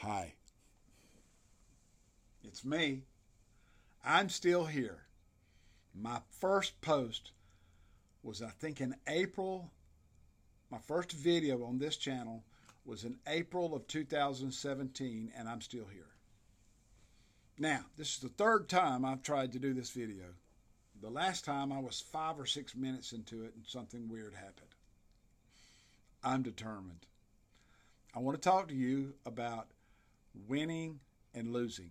Hi, it's me. I'm still here. My first post was, I think, in April. My first video on this channel was in April of 2017, and I'm still here. Now, this is the third time I've tried to do this video. The last time I was 5 or 6 minutes into it and something weird happened. I'm determined. I want to talk to you about winning and losing.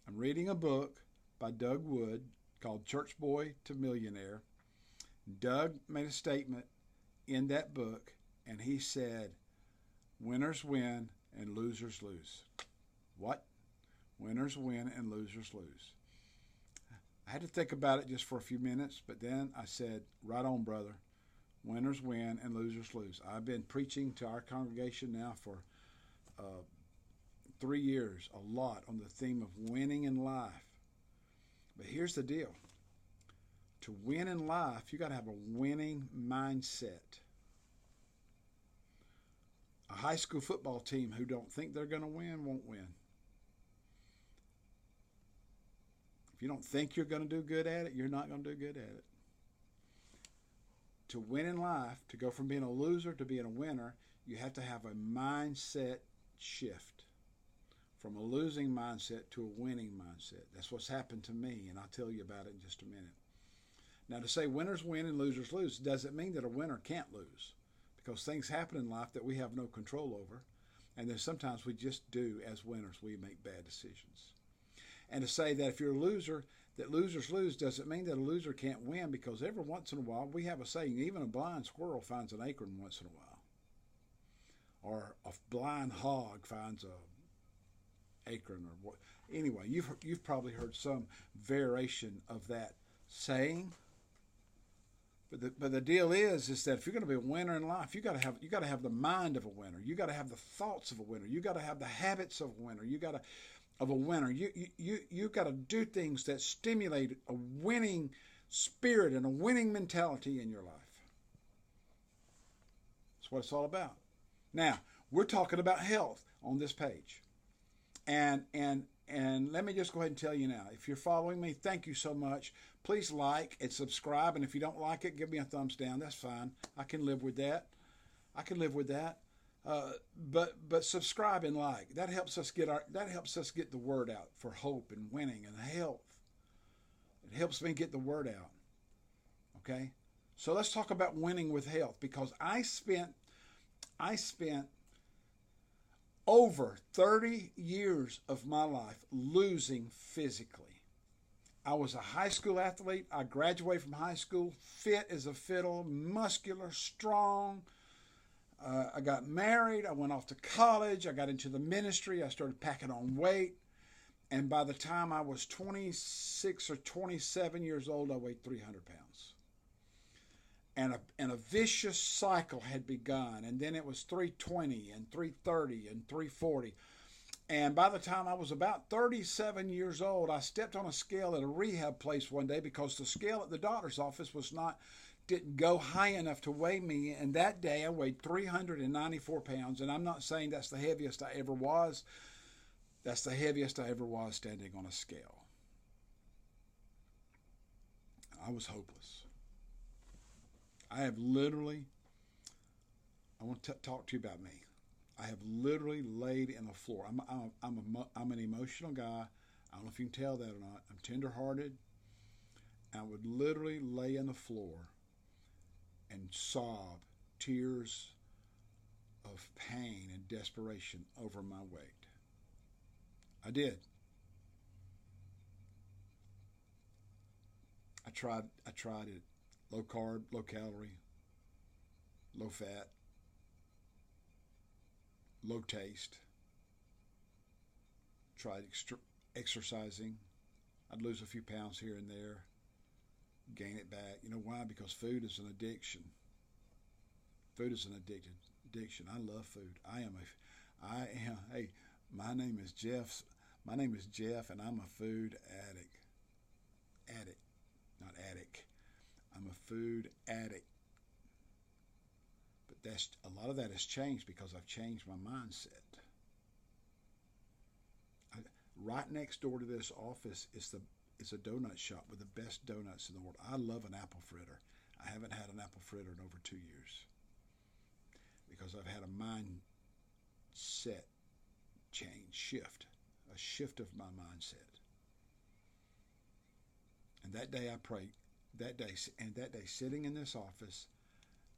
I'm reading a book by Doug Wood called Church Boy to Millionaire. Doug made a statement in that book, and he said, winners win and losers lose. What? Winners win and losers lose. I had to think about it just for a few minutes, but then I said, right on, brother. Winners win and losers lose. I've been preaching to our congregation now for 3 years, a lot, on the theme of winning in life. But here's the deal. To win in life, you got to have a winning mindset. A high school football team who don't think they're going to win won't win. If you don't think you're going to do good at it, you're not going to do good at it. To win in life, to go from being a loser to being a winner, you have to have a mindset shift. From a losing mindset to a winning mindset. That's what's happened to me, and I'll tell you about it in just a minute. Now, to say winners win and losers lose doesn't mean that a winner can't lose, because things happen in life that we have no control over, and then sometimes we just do, as winners, we make bad decisions. And to say that if you're a loser, that losers lose doesn't mean that a loser can't win, because every once in a while, we have a saying, even a blind squirrel finds an acorn once in a while. Or a blind hog finds a acorn, or what. Anyway, you've probably heard some variation of that saying. But the deal is that if you're going to be a winner in life, you got to have the mind of a winner. You got to have the thoughts of a winner. You got to have the habits of a winner. You got to do things that stimulate a winning spirit and a winning mentality in your life. That's what it's all about. Now, we're talking about health on this page. And let me just go ahead and tell you now, if you're following me, thank you so much. Please like and subscribe. And if you don't like it, give me a thumbs down. That's fine. I can live with that. But subscribe and like. That helps us get the word out for hope and winning and health. It helps me get the word out. Okay? So let's talk about winning with health, because I spent over 30 years of my life losing physically. I was a high school athlete. I graduated from high school fit as a fiddle, muscular, strong. I got married. I went off to college. I got into the ministry. I started packing on weight. And by the time I was 26 or 27 years old, I weighed 300 pounds. And a vicious cycle had begun. And then it was 320 and 330 and 340. And by the time I was about 37 years old, I stepped on a scale at a rehab place one day, because the scale at the doctor's office didn't go high enough to weigh me. And that day I weighed 394 pounds. And I'm not saying that's the heaviest I ever was. That's the heaviest I ever was standing on a scale. I was hopeless. I want to talk to you about me. I have literally laid in the floor. I'm an emotional guy. I don't know if you can tell that or not. I'm tenderhearted. I would literally lay in the floor and sob tears of pain and desperation over my weight. I did. I tried it. Low carb, low calorie, low fat, low taste. Tried exercising. I'd lose a few pounds here and there, gain it back. You know why? Because food is an addiction. Food is an addiction. I love food. Hey, my name is Jeff. My name is Jeff, and I'm a food addict. Not addict. I'm a food addict. But a lot of that has changed because I've changed my mindset. right next door to this office is a donut shop with the best donuts in the world. I love an apple fritter. I haven't had an apple fritter in over 2 years because I've had a mindset a shift of my mindset. And that day I prayed. That day sitting in this office,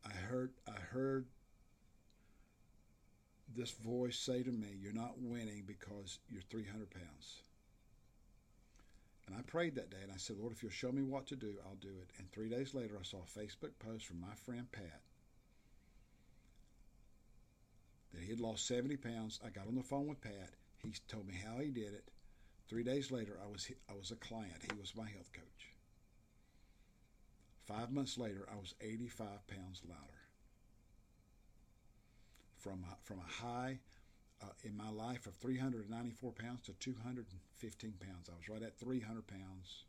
I heard this voice say to me, "You're not winning because you're 300 pounds." And I prayed that day and I said, "Lord, if you'll show me what to do, I'll do it." And 3 days later, I saw a Facebook post from my friend Pat that he had lost 70 pounds. I got on the phone with Pat. He told me how he did it. 3 days later, I was a client. He was my health coach. 5 months later, I was 85 pounds lighter. From a high in my life of 394 pounds to 215 pounds. I was right at 300 pounds.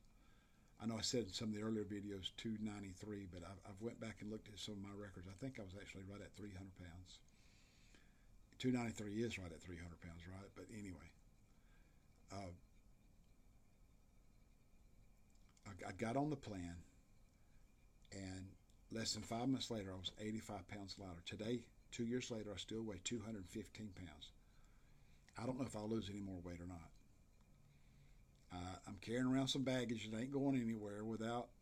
I know I said in some of the earlier videos 293, but I've went back and looked at some of my records. I think I was actually right at 300 pounds. 293 is right at 300 pounds, right? But anyway, I got on the plan, and less than 5 months later, I was 85 pounds lighter. Today, 2 years later, I still weigh 215 pounds. I don't know if I'll lose any more weight or not. I'm carrying around some baggage that ain't going anywhere without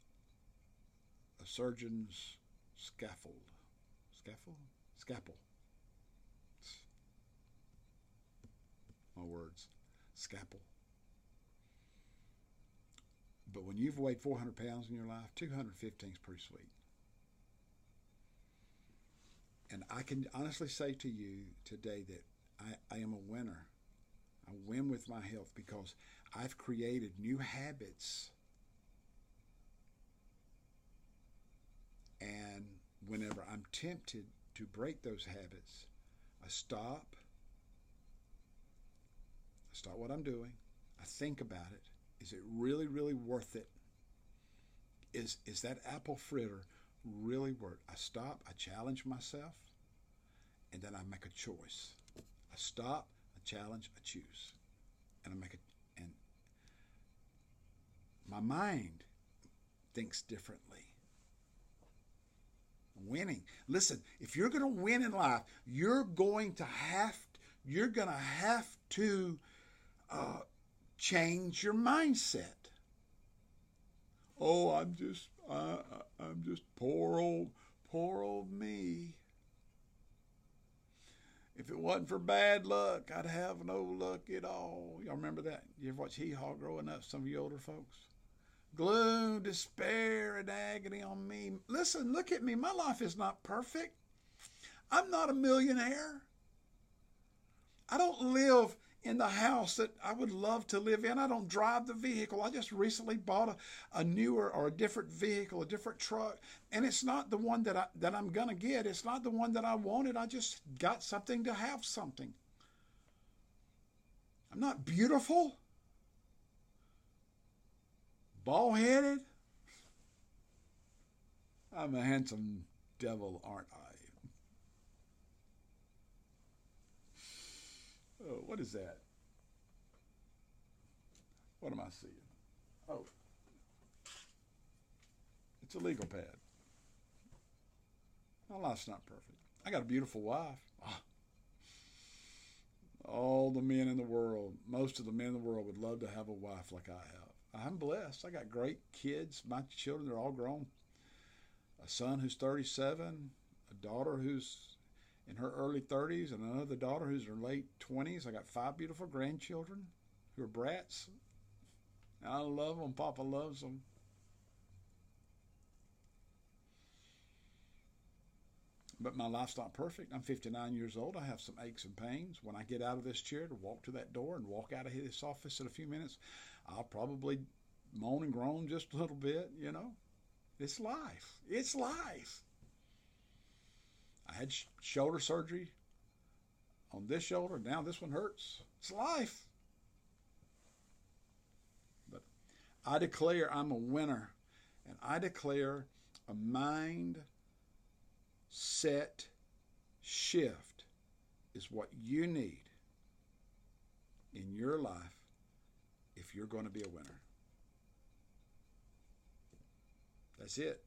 a surgeon's scalpel. My words. Scalpel. But when you've weighed 400 pounds in your life, 215 is pretty sweet. And I can honestly say to you today that I am a winner. I win with my health because I've created new habits. And whenever I'm tempted to break those habits, I stop what I'm doing. I think about it. Is it really, really worth it? Is that apple fritter really worth it? I stop, I challenge myself, and then I make a choice. I stop, I challenge, I choose. And I make it, and my mind thinks differently. Winning. Listen, if you're going to win in life, you're going to have to change your mindset. Oh, I'm just poor old me. If it wasn't for bad luck, I'd have no luck at all. Y'all remember that? You ever watch Hee Haw growing up, some of you older folks? Gloom, despair, and agony on me. Listen, look at me. My life is not perfect. I'm not a millionaire. I don't live in the house that I would love to live in. I don't drive the vehicle. I just recently bought a newer or a different vehicle, a different truck, and it's not the one that I'm going to get. It's not the one that I wanted. I just got something to have something. I'm not beautiful, bald-headed. I'm a handsome devil, aren't I? Oh, what is that? What am I seeing? Oh, it's a legal pad. My life's not perfect. I got a beautiful wife. All the men in the world, most of the men in the world would love to have a wife like I have. I'm blessed. I got great kids. My children are all grown. A son who's 37, a daughter who's in her early 30s, and another daughter who's in her late 20s. I got 5 beautiful grandchildren who are brats. I love them. Papa loves them. But my life's not perfect. I'm 59 years old. I have some aches and pains. When I get out of this chair to walk to that door and walk out of this office in a few minutes, I'll probably moan and groan just a little bit, you know. It's life. It's life. I had shoulder surgery on this shoulder. Now this one hurts. It's life. But I declare I'm a winner. And I declare a mindset shift is what you need in your life you're going to be a winner. That's it.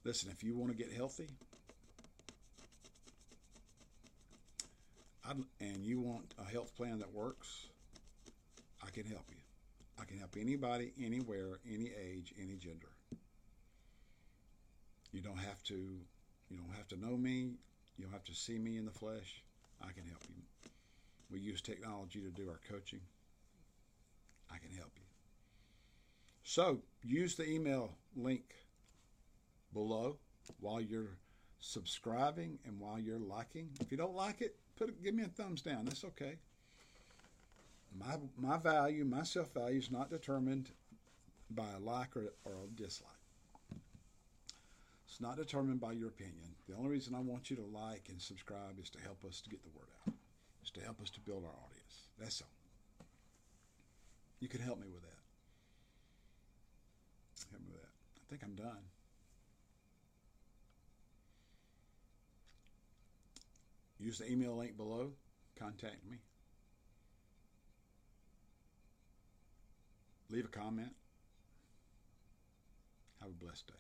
Listen, if you want to get healthy and you want a health plan that works, I can help you. I can help anybody, anywhere, any age, any gender. You don't have to know me. You don't have to see me in the flesh. I can help you. We use technology to do our coaching. I can help you. So use the email link below while you're subscribing and while you're liking. If you don't like it, give me a thumbs down. That's okay. My value, my self-value is not determined by a like or a dislike. It's not determined by your opinion. The only reason I want you to like and subscribe is to help us to get the word out. It's to help us to build our audience. That's all. You can help me with that. Help me with that. I think I'm done. Use the email link below. Contact me. Leave a comment. Have a blessed day.